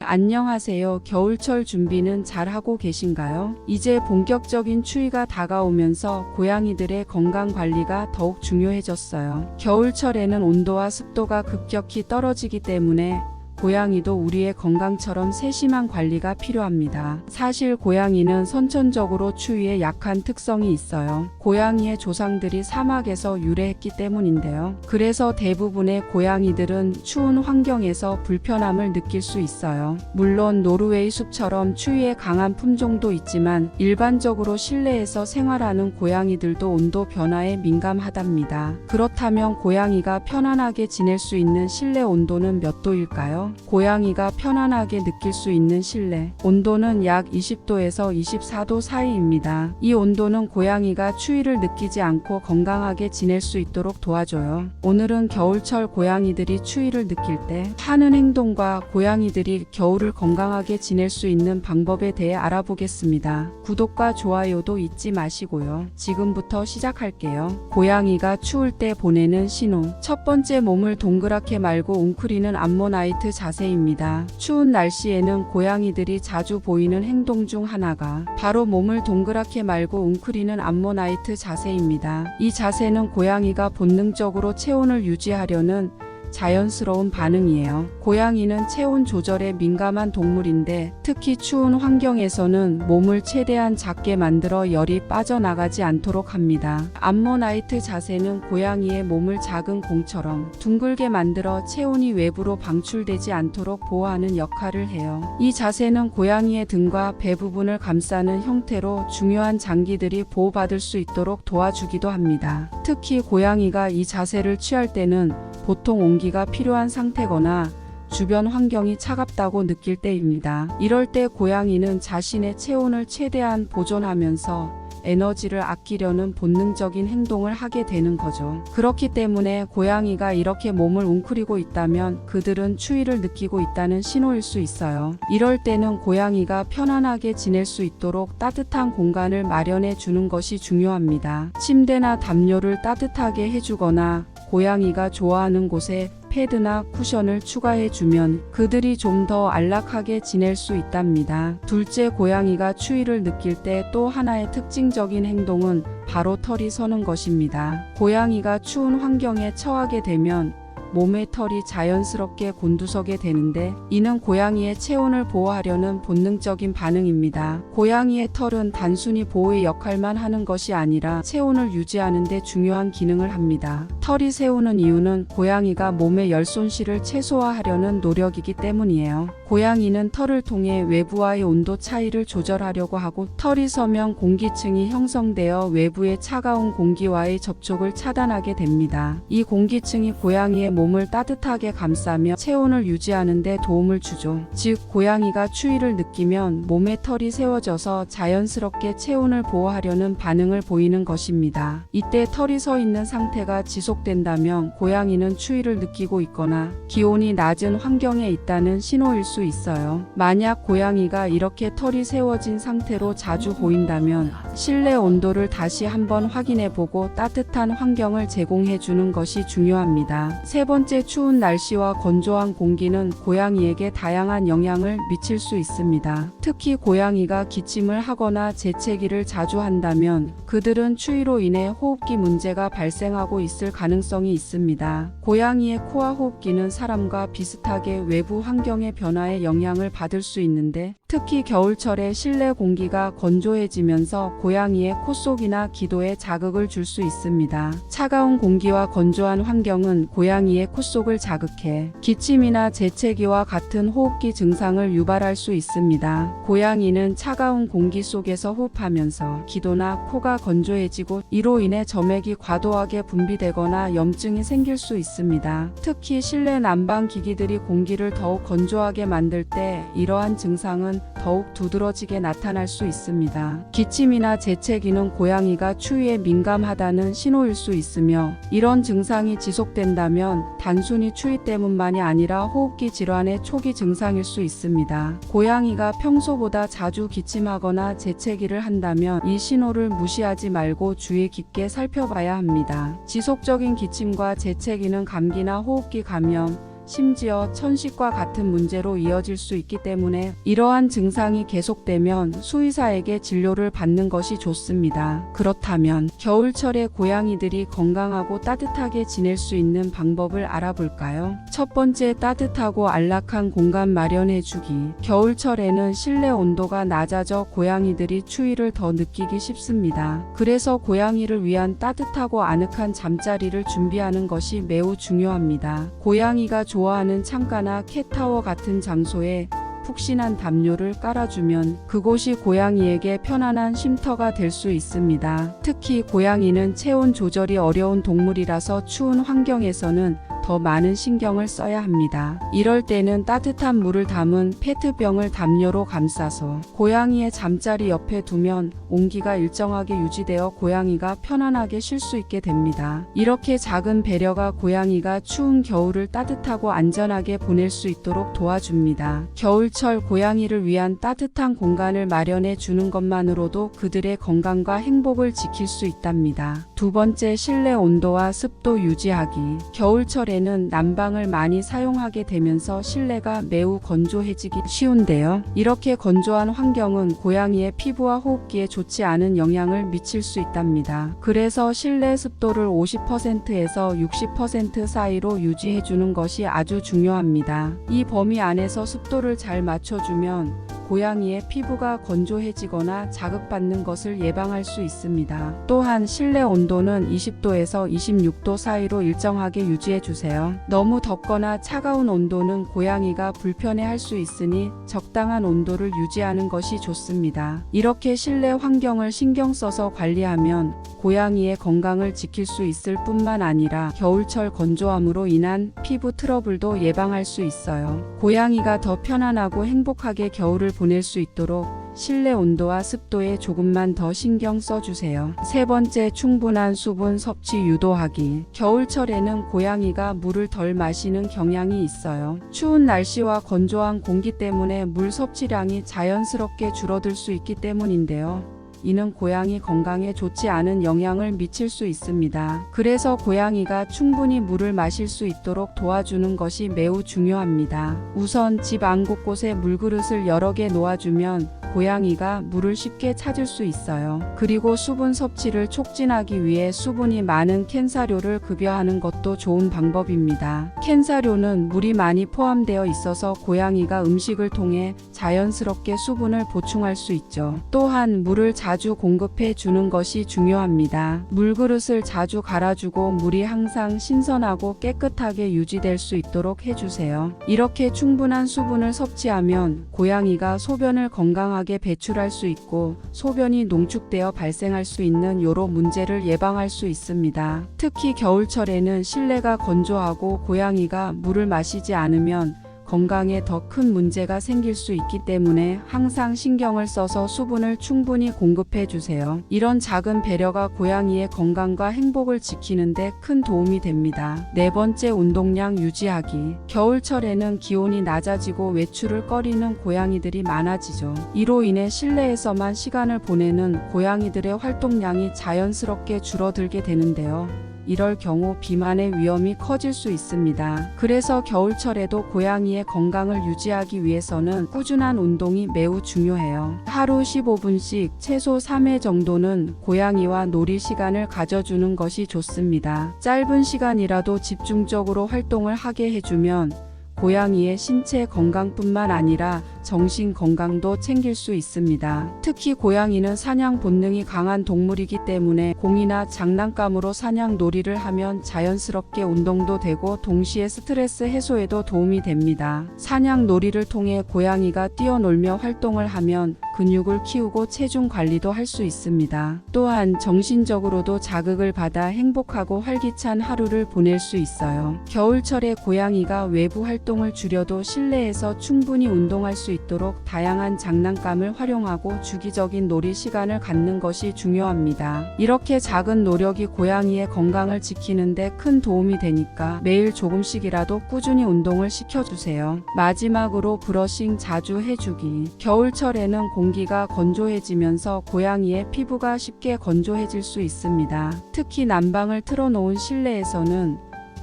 안녕하세요. 겨울철 준비는 잘 하고 계신가요? 이제 본격적인 추위가 다가오면서 고양이들의 건강 관리가 더욱 중요해졌어요. 겨울철에는 온도와 습도가 급격히 떨어지기 때문에 고양이도 우리의 건강처럼 세심한 관리가 필요합니다. 사실 고양이는 선천적으로 추위에 약한 특성이 있어요. 고양이의 조상들이 사막에서 유래했기 때문인데요. 그래서 대부분의 고양이들은 추운 환경에서 불편함을 느낄 수 있어요. 물론 노르웨이 숲처럼 추위에 강한 품종도 있지만 일반적으로 실내에서 생활하는 고양이들도 온도 변화에 민감하답니다. 그렇다면 고양이가 편안하게 지낼 수 있는 실내 온도는 몇 도일까요? 고양이가 편안하게 느낄 수 있는 실내 온도는 약 20도에서 24도 사이입니다. 이 온도는 고양이가 추위를 느끼지 않고 건강하게 지낼 수 있도록 도와줘요. 오늘은 겨울철 고양이들이 추위를 느낄 때 하는 행동과 고양이들이 겨울을 건강하게 지낼 수 있는 방법에 대해 알아보겠습니다. 구독과 좋아요도 잊지 마시고요. 지금부터 시작할게요. 고양이가 추울 때 보내는 신호. 첫 번째, 몸을 동그랗게 말고 웅크리는 암모나이트 자세입니다. 추운 날씨에는 고양이들이 자주 보이는 행동 중 하나가 바로 몸을 동그랗게 말고 웅크리는 암모나이트 자세입니다. 이 자세는 고양이가 본능적으로 체온을 유지하려는 자연스러운 반응이에요. 고양이는 체온 조절에 민감한 동물인데 특히 추운 환경에서는 몸을 최대한 작게 만들어 열이 빠져나가지 않도록 합니다. 암모나이트 자세는 고양이의 몸을 작은 공처럼 둥글게 만들어 체온이 외부로 방출되지 않도록 보호하는 역할을 해요. 이 자세는 고양이의 등과 배 부분을 감싸는 형태로 중요한 장기들이 보호받을 수 있도록 도와주기도 합니다. 특히 고양이가 이 자세를 취할 때는 보통 온기가 필요한 상태거나 주변 환경이 차갑다고 느낄 때입니다. 이럴 때 고양이는 자신의 체온을 최대한 보존하면서 에너지를 아끼려는 본능적인 행동을 하게 되는 거죠. 그렇기 때문에 고양이가 이렇게 몸을 웅크리고 있다면 그들은 추위를 느끼고 있다는 신호일 수 있어요. 이럴 때는 고양이가 편안하게 지낼 수 있도록 따뜻한 공간을 마련해 주는 것이 중요합니다. 침대나 담요를 따뜻하게 해주거나 고양이가 좋아하는 곳에 패드나 쿠션을 추가해주면 그들이 좀 더 안락하게 지낼 수 있답니다. 둘째, 고양이가 추위를 느낄 때 또 하나의 특징적인 행동은 바로 털이 서는 것입니다. 고양이가 추운 환경에 처하게 되면 몸의 털이 자연스럽게 곤두서게 되는데 이는 고양이의 체온을 보호하려는 본능적인 반응입니다. 고양이의 털은 단순히 보호의 역할만 하는 것이 아니라 체온을 유지하는 데 중요한 기능을 합니다. 털이 새우는 이유는 고양이가 몸의 열 손실을 최소화하려는 노력이기 때문이에요. 고양이는 털을 통해 외부와의 온도 차이를 조절하려고 하고 털이 서면 공기층이 형성되어 외부의 차가운 공기와의 접촉을 차단하게 됩니다. 이 공기층이 고양이의 몸을 따뜻하게 감싸며 체온을 유지하는 데 도움을 주죠. 즉, 고양이가 추위를 느끼면 몸에 털이 세워져서 자연스럽게 체온을 보호하려는 반응을 보이는 것입니다. 이때 털이 서 있는 상태가 지속된다면 고양이는 추위를 느끼고 있거나 기온이 낮은 환경에 있다는 신호일 수 있어요. 만약 고양이가 이렇게 털이 세워진 상태로 자주 보인다면 실내 온도를 다시 한번 확인해보고 따뜻한 환경을 제공해 주는 것이 중요합니다. 세 번째, 추운 날씨와 건조한 공기는 고양이에게 다양한 영향을 미칠 수 있습니다. 특히 고양이가 기침을 하거나 재채기를 자주 한다면 그들은 추위로 인해 호흡기 문제가 발생하고 있을 가능성이 있습니다. 고양이의 코와 호흡기는 사람과 비슷하게 외부 환경의 변화에 영향을 받을 수 있는데 특히 겨울철에 실내 공기가 건조해지면서 고양이의 코 속이나 기도에 자극을 줄 수 있습니다. 차가운 공기와 건조한 환경은 고양이의 코 속을 자극해 기침이나 재채기와 같은 호흡기 증상을 유발할 수 있습니다. 고양이는 차가운 공기 속에서 호흡하면서 기도나 코가 건조해지고 이로 인해 점액이 과도하게 분비되거나 염증이 생길 수 있습니다. 특히 실내 난방 기기들이 공기를 더욱 건조하게 만들 때 이러한 증상은 더욱 두드러지게 나타날 수 있습니다. 기침이나 재채기는 고양이가 추위에 민감하다는 신호일 수 있으며 이런 증상이 지속된다면 단순히 추위 때문만이 아니라 호흡기 질환의 초기 증상일 수 있습니다. 고양이가 평소보다 자주 기침하거나 재채기를 한다면 이 신호를 무시하지 말고 주의 깊게 살펴봐야 합니다. 지속적인 기침과 재채기는 감기나 호흡기 감염, 심지어 천식과 같은 문제로 이어질 수 있기 때문에 이러한 증상이 계속되면 수의사에게 진료를 받는 것이 좋습니다. 그렇다면 겨울철에 고양이들이 건강하고 따뜻하게 지낼 수 있는 방법을 알아볼까요? 첫 번째, 따뜻하고 안락한 공간 마련해주기. 겨울철에는 실내 온도가 낮아져 고양이들이 추위를 더 느끼기 쉽습니다. 그래서 고양이를 위한 따뜻하고 아늑한 잠자리를 준비하는 것이 매우 중요합니다. 고양이가 좋아하는 창가나 캣타워 같은 장소에 푹신한 담요를 깔아주면 그곳이 고양이에게 편안한 쉼터가 될 수 있습니다. 특히 고양이는 체온 조절이 어려운 동물이라서 추운 환경에서는 더 많은 신경을 써야 합니다. 이럴 때는 따뜻한 물을 담은 페트병을 담요로 감싸서 고양이의 잠자리 옆에 두면 온기가 일정하게 유지되어 고양이가 편안하게 쉴 수 있게 됩니다. 이렇게 작은 배려가 고양이가 추운 겨울을 따뜻하고 안전하게 보낼 수 있도록 도와줍니다. 겨울철 고양이를 위한 따뜻한 공간을 마련해 주는 것만으로도 그들의 건강과 행복을 지킬 수 있답니다. 두 번째, 실내 온도와 습도 유지하기. 겨울철에는 난방을 많이 사용하게 되면서 실내가 매우 건조해지기 쉬운데요. 이렇게 건조한 환경은 고양이의 피부와 호흡기에 좋지 않은 영향을 미칠 수 있답니다. 그래서 실내 습도를 50%에서 60% 사이로 유지해주는 것이 아주 중요합니다. 이 범위 안에서 습도를 잘 맞춰주면 고양이의 피부가 건조해지거나 자극받는 것을 예방할 수 있습니다. 또한 실내 온도는 20도에서 26도 사이로 일정하게 유지해주세요. 너무 덥거나 차가운 온도는 고양이가 불편해할 수 있으니 적당한 온도를 유지하는 것이 좋습니다. 이렇게 실내 환경을 신경 써서 관리하면 고양이의 건강을 지킬 수 있을 뿐만 아니라 겨울철 건조함으로 인한 피부 트러블도 예방할 수 있어요. 고양이가 더 편안하고 행복하게 겨울을 보낼 수 있도록 실내 온도와 습도에 조금만 더 신경 써주세요. 세 번째, 충분한 수분 섭취 유도하기. 겨울철에는 고양이가 물을 덜 마시는 경향이 있어요. 추운 날씨와 건조한 공기 때문에 물 섭취량이 자연스럽게 줄어들 수 있기 때문인데요. 이는 고양이 건강에 좋지 않은 영향을 미칠 수 있습니다. 그래서 고양이가 충분히 물을 마실 수 있도록 도와주는 것이 매우 중요합니다. 우선 집 안 곳곳에 물그릇을 여러 개 놓아주면 고양이가 물을 쉽게 찾을 수 있어요. 그리고 수분 섭취를 촉진하기 위해 수분이 많은 캔 사료를 급여하는 것도 좋은 방법입니다. 캔 사료는 물이 많이 포함되어 있어서 고양이가 음식을 통해 자연스럽게 수분을 보충할 수 있죠. 또한 물을 자주 공급해 주는 것이 중요합니다. 물그릇을 자주 갈아주고 물이 항상 신선하고 깨끗하게 유지될 수 있도록 해주세요. 이렇게 충분한 수분을 섭취하면 고양이가 소변을 건강하게 배출할 수 있고 소변이 농축되어 발생할 수 있는 여러 문제를 예방할 수 있습니다. 특히 겨울철에는 실내가 건조하고 고양이가 물을 마시지 않으면 건강에 더 큰 문제가 생길 수 있기 때문에 항상 신경을 써서 수분을 충분히 공급해 주세요. 이런 작은 배려가 고양이의 건강과 행복을 지키는 데 큰 도움이 됩니다. 네 번째, 운동량 유지하기. 겨울철에는 기온이 낮아지고 외출을 꺼리는 고양이들이 많아지죠. 이로 인해 실내에서만 시간을 보내는 고양이들의 활동량이 자연스럽게 줄어들게 되는데요. 이럴 경우 비만의 위험이 커질 수 있습니다. 그래서 겨울철에도 고양이의 건강을 유지하기 위해서는 꾸준한 운동이 매우 중요해요. 하루 15분씩 최소 3회 정도는 고양이와 놀이 시간을 가져주는 것이 좋습니다. 짧은 시간이라도 집중적으로 활동을 하게 해주면 고양이의 신체 건강뿐만 아니라 정신 건강도 챙길 수 있습니다. 특히 고양이는 사냥 본능이 강한 동물이기 때문에 공이나 장난감으로 사냥 놀이를 하면 자연스럽게 운동도 되고 동시에 스트레스 해소에도 도움이 됩니다. 사냥 놀이를 통해 고양이가 뛰어놀며 활동을 하면 근육을 키우고 체중 관리도 할 수 있습니다. 또한 정신적으로도 자극을 받아 행복하고 활기찬 하루를 보낼 수 있어요. 겨울철에 고양이가 외부 활동을 줄여도 실내에서 충분히 운동할 수 있도록 다양한 장난감을 활용하고 주기적인 놀이 시간을 갖는 것이 중요합니다. 이렇게 작은 노력이 고양이의 건강을 지키는 데 큰 도움이 되니까 매일 조금씩이라도 꾸준히 운동을 시켜주세요. 마지막으로 브러싱 자주 해주기. 겨울철에는 공기가 건조해지면서 고양이의 피부가 쉽게 건조해질 수 있습니다. 특히 난방을 틀어놓은 실내에서는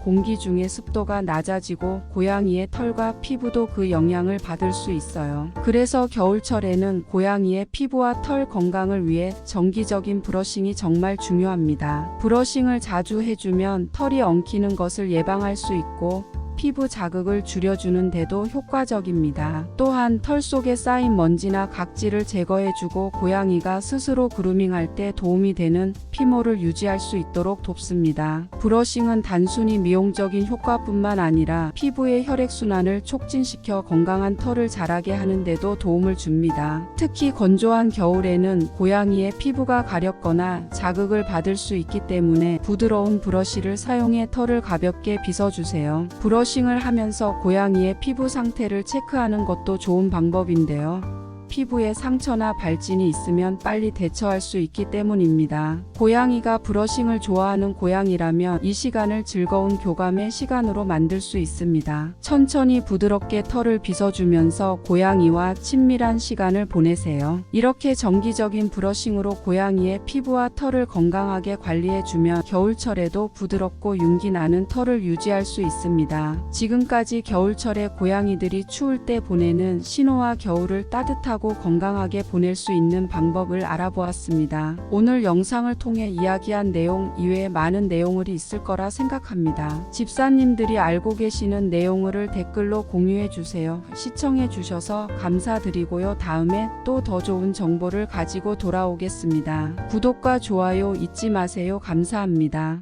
공기 중의 습도가 낮아지고 고양이의 털과 피부도 그 영향을 받을 수 있어요. 그래서 겨울철에는 고양이의 피부와 털 건강을 위해 정기적인 브러싱이 정말 중요합니다. 브러싱을 자주 해주면 털이 엉키는 것을 예방할 수 있고 피부 자극을 줄여주는 데도 효과적입니다. 또한 털 속에 쌓인 먼지나 각질을 제거해주고 고양이가 스스로 그루밍할 때 도움이 되는 피모를 유지할 수 있도록 돕습니다. 브러싱은 단순히 미용적인 효과뿐만 아니라 피부의 혈액순환을 촉진시켜 건강한 털을 자라게 하는 데도 도움을 줍니다. 특히 건조한 겨울에는 고양이의 피부가 가렵거나 자극을 받을 수 있기 때문에 부드러운 브러쉬를 사용해 털을 가볍게 빗어주세요. 브러싱을 하면서 고양이의 피부 상태를 체크하는 것도 좋은 방법인데요. 피부에 상처나 발진이 있으면 빨리 대처할 수 있기 때문입니다. 고양이가 브러싱을 좋아하는 고양이라면 이 시간을 즐거운 교감의 시간으로 만들 수 있습니다. 천천히 부드럽게 털을 빗어주면서 고양이와 친밀한 시간을 보내세요. 이렇게 정기적인 브러싱으로 고양이의 피부와 털을 건강하게 관리해주면 겨울철에도 부드럽고 윤기 나는 털을 유지할 수 있습니다. 지금까지 겨울철에 고양이들이 추울 때 보내는 신호와 겨울을 따뜻하고 건강하게 보낼 수 있는 방법을 알아보았습니다. 오늘 영상을 통해 이야기한 내용 이외에 많은 내용들이 있을 거라 생각합니다. 집사님들이 알고 계시는 내용을 댓글로 공유해 주세요. 시청해 주셔서 감사드리고요. 다음에 또 더 좋은 정보를 가지고 돌아오겠습니다. 구독과 좋아요 잊지 마세요. 감사합니다.